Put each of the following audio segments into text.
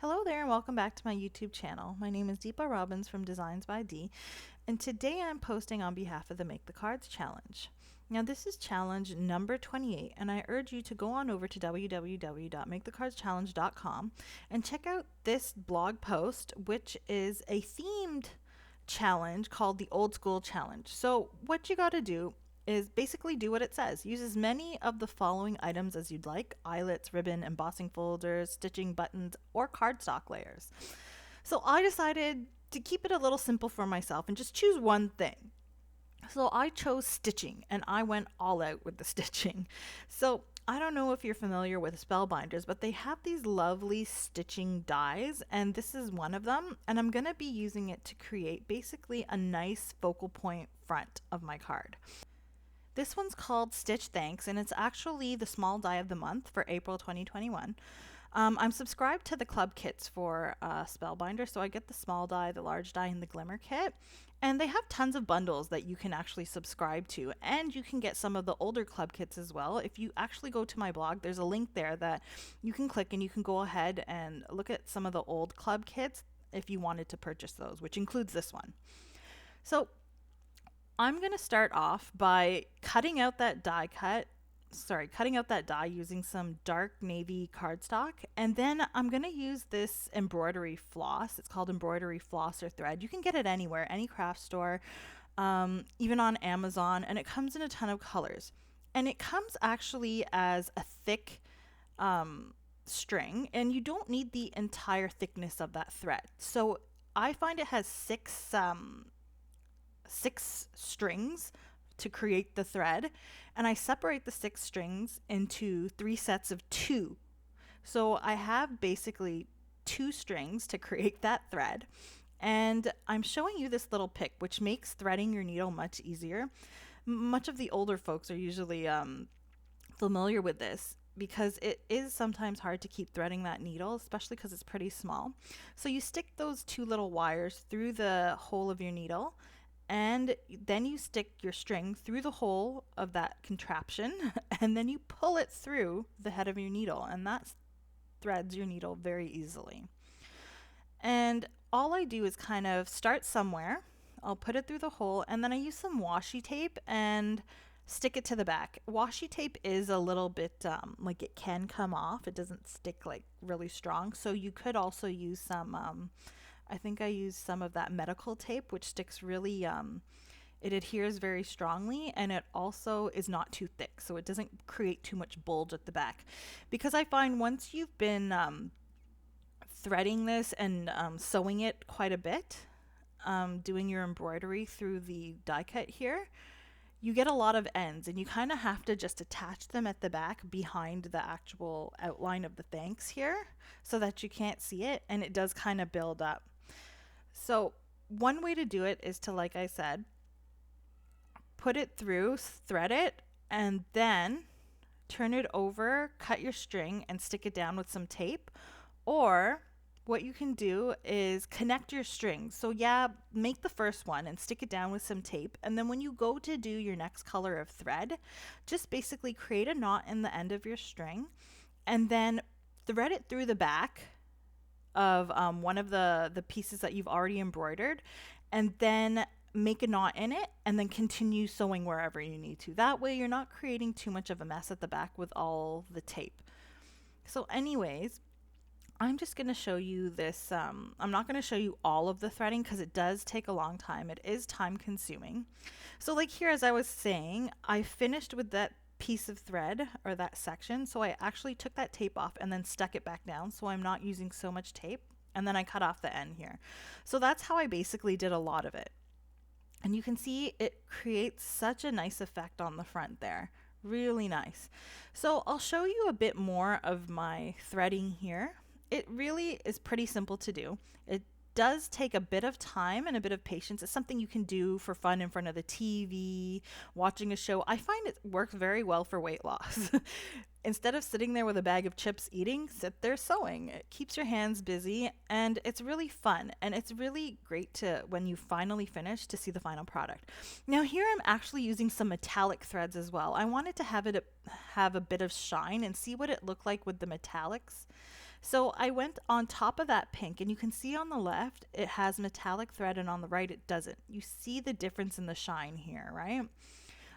Hello there and welcome back to my YouTube channel. My name is Deepa Robbins from DeeZinesByD, and today I'm posting on behalf of the Make the Cards Challenge. Now this is challenge number 28, and I urge you to go on over to www.maketheCardsChallenge.com and check out this blog post, which is a themed challenge called the Old School Challenge. So what you got to do is basically do what it says. Use as many of the following items as you'd like: eyelets, ribbon, embossing folders, stitching, buttons, or cardstock layers. So I decided to keep it a little simple for myself and just choose one thing. So I chose stitching, and I went all out with the stitching. So I don't know if you're familiar with spellbinders, but they have these lovely stitching dies, and this is one of them, and I'm going to be using it to create basically a nice focal point front of my card. This one's called Stitch Thanks, and it's actually the small die of the month for April 2021. I'm subscribed to the club kits for Spellbinder, so I get the small die, the large die, and the glimmer kit. And they have tons of bundles that you can actually subscribe to, and you can get some of the older club kits as well. If you actually go to my blog, there's a link there that you can click and you can go ahead and look at some of the old club kits if you wanted to purchase those, which includes this one. So I'm going to start off by cutting out that die using some dark navy cardstock, and then I'm going to use this embroidery floss. It's called embroidery floss or thread. You can get it anywhere, any craft store, even on Amazon, and it comes in a ton of colors. And it comes actually as a thick string, and you don't need the entire thickness of that thread. So I find it has six strings to create the thread, and I separate the 6 strings into 3 sets of 2. So I have basically 2 strings to create that thread, and I'm showing you this little pick, which makes threading your needle much easier. Much of the older folks are usually familiar with this because it is sometimes hard to keep threading that needle, especially because it's pretty small. So you stick those 2 little wires through the hole of your needle, and then you stick your string through the hole of that contraption, and then you pull it through the head of your needle, and that threads your needle very easily. And all I do is kind of start somewhere. I'll put it through the hole, and then I use some washi tape and stick it to the back. Washi tape is a little bit like it can come off. It doesn't stick like really strong, so you could also use some I think I used some of that medical tape, which sticks really, it adheres very strongly, and it also is not too thick, so it doesn't create too much bulge at the back. Because I find once you've been threading this and sewing it quite a bit, doing your embroidery through the die cut here, you get a lot of ends, and you kind of have to just attach them at the back behind the actual outline of the thanks here so that you can't see it, and it does kind of build up. So one way to do it is to, like I said, put it through, thread it, and then turn it over, cut your string, and stick it down with some tape. Or what you can do is connect your strings. So yeah, make the first one and stick it down with some tape, and then when you go to do your next color of thread, just basically create a knot in the end of your string, and then thread it through the back of one of the pieces that you've already embroidered, and then make a knot in it, and then continue sewing wherever you need to. That way you're not creating too much of a mess at the back with all the tape. So anyways, I'm just going to show you this. I'm not going to show you all of the threading because it does take a long time. It is time consuming. So like here, as I was saying, I finished with that piece of thread or that section, so I actually took that tape off and then stuck it back down, so I'm not using so much tape, and then I cut off the end here. So that's how I basically did a lot of it, and you can see it creates such a nice effect on the front there. Really nice. So I'll show you a bit more of my threading here. It really is pretty simple to do. It does take a bit of time and a bit of patience. It's something you can do for fun in front of the TV, watching a show. I find it works very well for weight loss. Instead of sitting there with a bag of chips eating, sit there sewing. It keeps your hands busy, and it's really fun, and it's really great to, when you finally finish, to see the final product. Now here I'm actually using some metallic threads as well. I wanted to have a bit of shine and see what it looked like with the metallics. So I went on top of that pink, and you can see on the left it has metallic thread and on the right it doesn't. You see the difference in the shine here, right?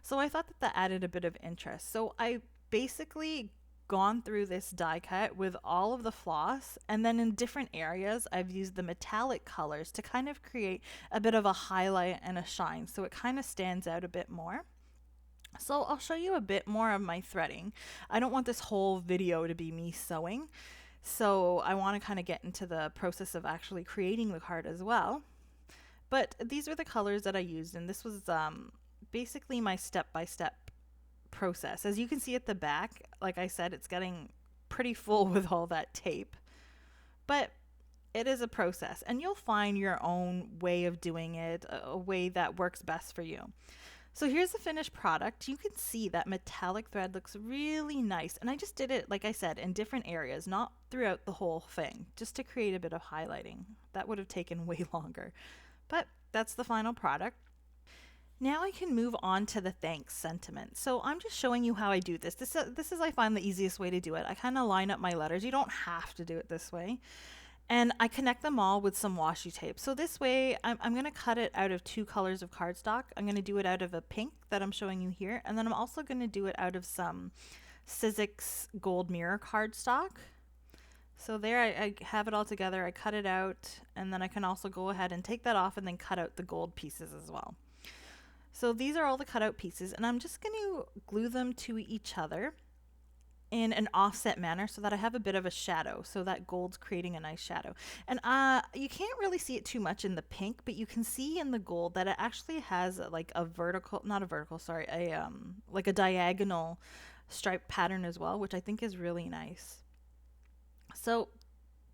So I thought that that added a bit of interest. So I basically gone through this die cut with all of the floss, and then in different areas I've used the metallic colors to kind of create a bit of a highlight and a shine, so it kind of stands out a bit more. So I'll show you a bit more of my threading. I don't want this whole video to be me sewing, so I want to kind of get into the process of actually creating the card as well. But these are the colors that I used, and this was basically my step-by-step process. As you can see at the back, like I said, it's getting pretty full with all that tape, but it is a process, and you'll find your own way of doing it, a way that works best for you. So here's the finished product. You can see that metallic thread looks really nice, and I just did it, like I said, in different areas, not throughout the whole thing, just to create a bit of highlighting. That would have taken way longer, but that's the final product. Now I can move on to the thanks sentiment. So I'm just showing you how I do this. This is I find the easiest way to do it. I kind of line up my letters. You don't have to do it this way. And I connect them all with some washi tape. So this way I'm going to cut it out of two colors of cardstock. I'm going to do it out of a pink that I'm showing you here. And then I'm also going to do it out of some Sizzix gold mirror cardstock. So there I have it all together. I cut it out, and then I can also go ahead and take that off and then cut out the gold pieces as well. So these are all the cutout pieces, and I'm just going to glue them to each other in an offset manner so that I have a bit of a shadow, so that gold's creating a nice shadow. And you can't really see it too much in the pink, but you can see in the gold that it actually has like a vertical, not a vertical, sorry, like a diagonal stripe pattern as well, which I think is really nice. So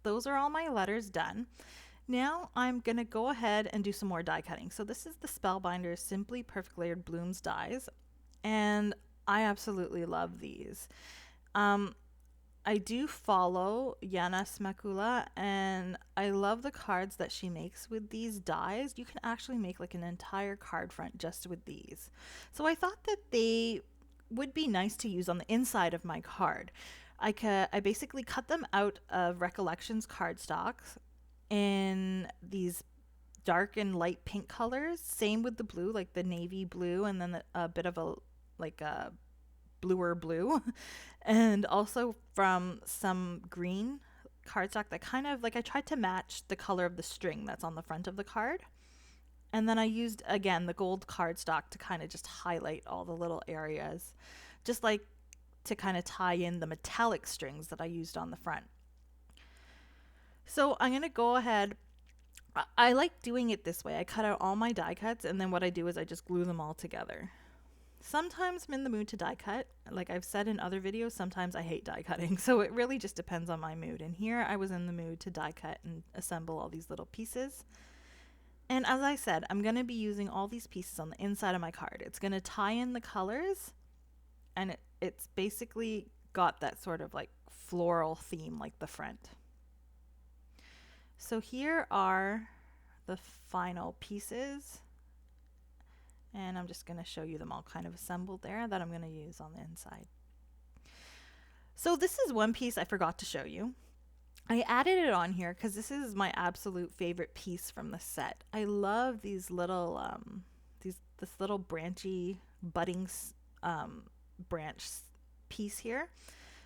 those are all my letters done. Now I'm going to go ahead and do some more die cutting. So this is the Spellbinder Simply Perfect Layered Blooms dies, and I absolutely love these. I do follow Yana Smakula, and I love the cards that she makes with these dies. You can actually make like an entire card front just with these. So I thought that they would be nice to use on the inside of my card. I basically cut them out of Recollections cardstocks in these dark and light pink colors. Same with the blue, like the navy blue, and then a bit of a like a bluer blue, and also from some green cardstock that kind of like I tried to match the color of the string that's on the front of the card. And then I used again the gold cardstock to kind of just highlight all the little areas, just like to kind of tie in the metallic strings that I used on the front. So I'm going to go ahead. I like doing it this way. I cut out all my die cuts, and then what I do is I just glue them all together. Sometimes I'm in the mood to die cut. Like I've said in other videos, sometimes I hate die cutting. So it really just depends on my mood. And here I was in the mood to die cut and assemble all these little pieces. And as I said, I'm going to be using all these pieces on the inside of my card. It's going to tie in the colors, and it's basically got that sort of like floral theme like the front. So here are the final pieces, and I'm just going to show you them all kind of assembled there that I'm going to use on the inside. So this is one piece I forgot to show you. I added it on here because this is my absolute favorite piece from the set. I love these little, this little branchy budding branch piece here.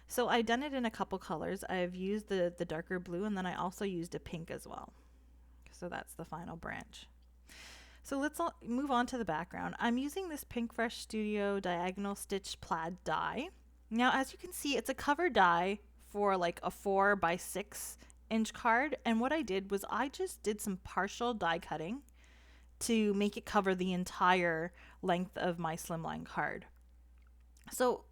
So I've done it in a couple colors. I've used the darker blue, and then I also used a pink as well. So that's the final branch. So let's move on to the background. I'm using this Pink Fresh Studio Diagonal Stitch Plaid die. Now, as you can see, it's a cover die for like a 4x6 inch card. And what I did was I just did some partial die cutting to make it cover the entire length of my slimline card. So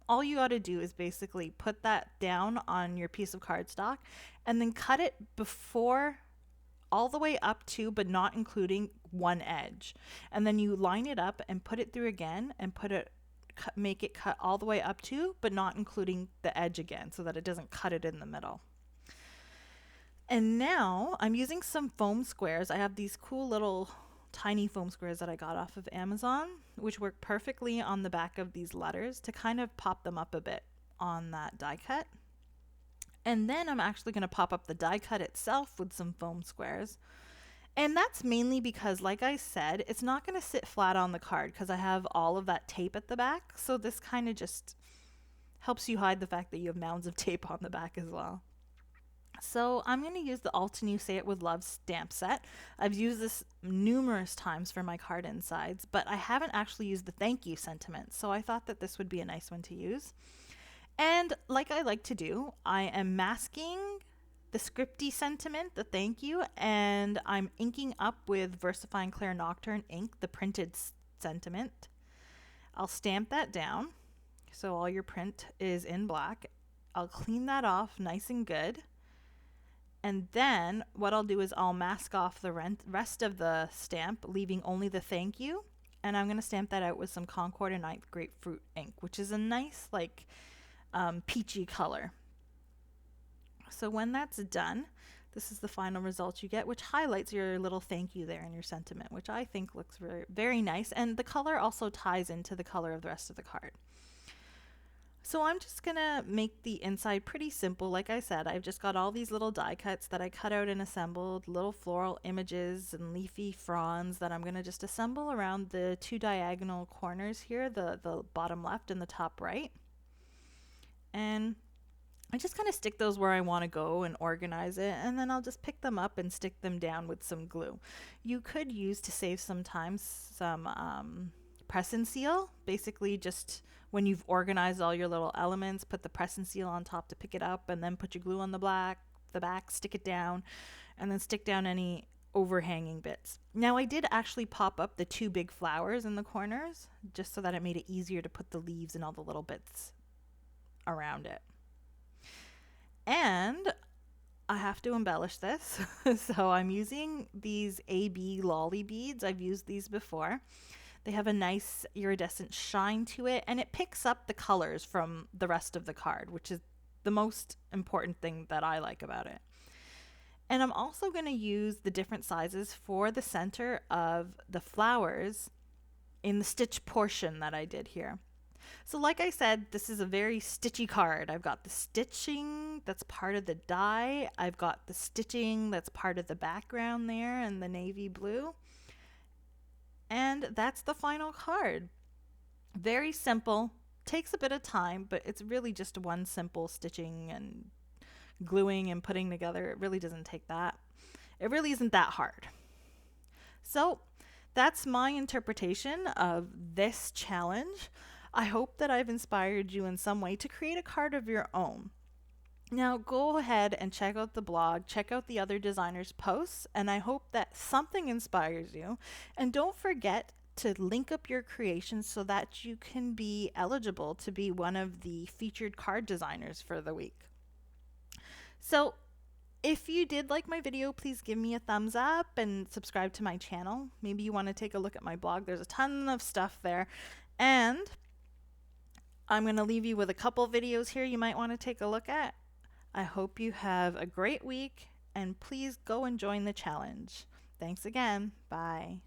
all you got to do is basically put that down on your piece of cardstock and then cut it before all the way up to, but not including one edge. And then you line it up and put it through again and make it cut all the way up to, but not including the edge again, so that it doesn't cut it in the middle. And now I'm using some foam squares. I have these cool little tiny foam squares that I got off of Amazon, which work perfectly on the back of these letters to kind of pop them up a bit on that die cut. And then I'm actually going to pop up the die cut itself with some foam squares. And that's mainly because, like I said, it's not going to sit flat on the card because I have all of that tape at the back. So this kind of just helps you hide the fact that you have mounds of tape on the back as well. So I'm going to use the Altenew Say It With Love stamp set. I've used this numerous times for my card insides, but I haven't actually used the thank you sentiment. So I thought that this would be a nice one to use. And like I like to do, I am masking the scripty sentiment, the thank you, and I'm inking up with VersaFine Clear Nocturne ink, the printed sentiment. I'll stamp that down so all your print is in black. I'll clean that off nice and good. And then what I'll do is I'll mask off the rest of the stamp, leaving only the thank you. And I'm going to stamp that out with some Concord and Ninth Grapefruit ink, which is a nice peachy color. So when that's done, this is the final result you get, which highlights your little thank you there in your sentiment, which I think looks very, very nice. And the color also ties into the color of the rest of the card. So I'm just going to make the inside pretty simple. Like I said, I've just got all these little die cuts that I cut out and assembled, little floral images and leafy fronds that I'm going to just assemble around the two diagonal corners here, the bottom left and the top right. And I just kind of stick those where I want to go and organize it, and then I'll just pick them up and stick them down with some glue. You could use, to save some time, some press and seal. Basically just when you've organized all your little elements, put the press and seal on top to pick it up, and then put your glue on the back, stick it down, and then stick down any overhanging bits. Now I did actually pop up the two big flowers in the corners just so that it made it easier to put the leaves and all the little bits around it. And I have to embellish this. So I'm using these AB lolly beads. I've used these before. They have a nice iridescent shine to it, and it picks up the colors from the rest of the card, which is the most important thing that I like about it. And I'm also going to use the different sizes for the center of the flowers in the stitch portion that I did here. So like I said, this is a very stitchy card. I've got the stitching that's part of the die. I've got the stitching that's part of the background there and the navy blue. And that's the final card. Very simple. Takes a bit of time, but it's really just one simple stitching and gluing and putting together. It really doesn't take that. It really isn't that hard. So that's my interpretation of this challenge. I hope that I've inspired you in some way to create a card of your own. Now go ahead and check out the blog, check out the other designers' posts, and I hope that something inspires you. And don't forget to link up your creations so that you can be eligible to be one of the featured card designers for the week. So if you did like my video, please give me a thumbs up and subscribe to my channel. Maybe you want to take a look at my blog. There's a ton of stuff there. And I'm going to leave you with a couple videos here you might want to take a look at. I hope you have a great week, and please go and join the challenge. Thanks again. Bye.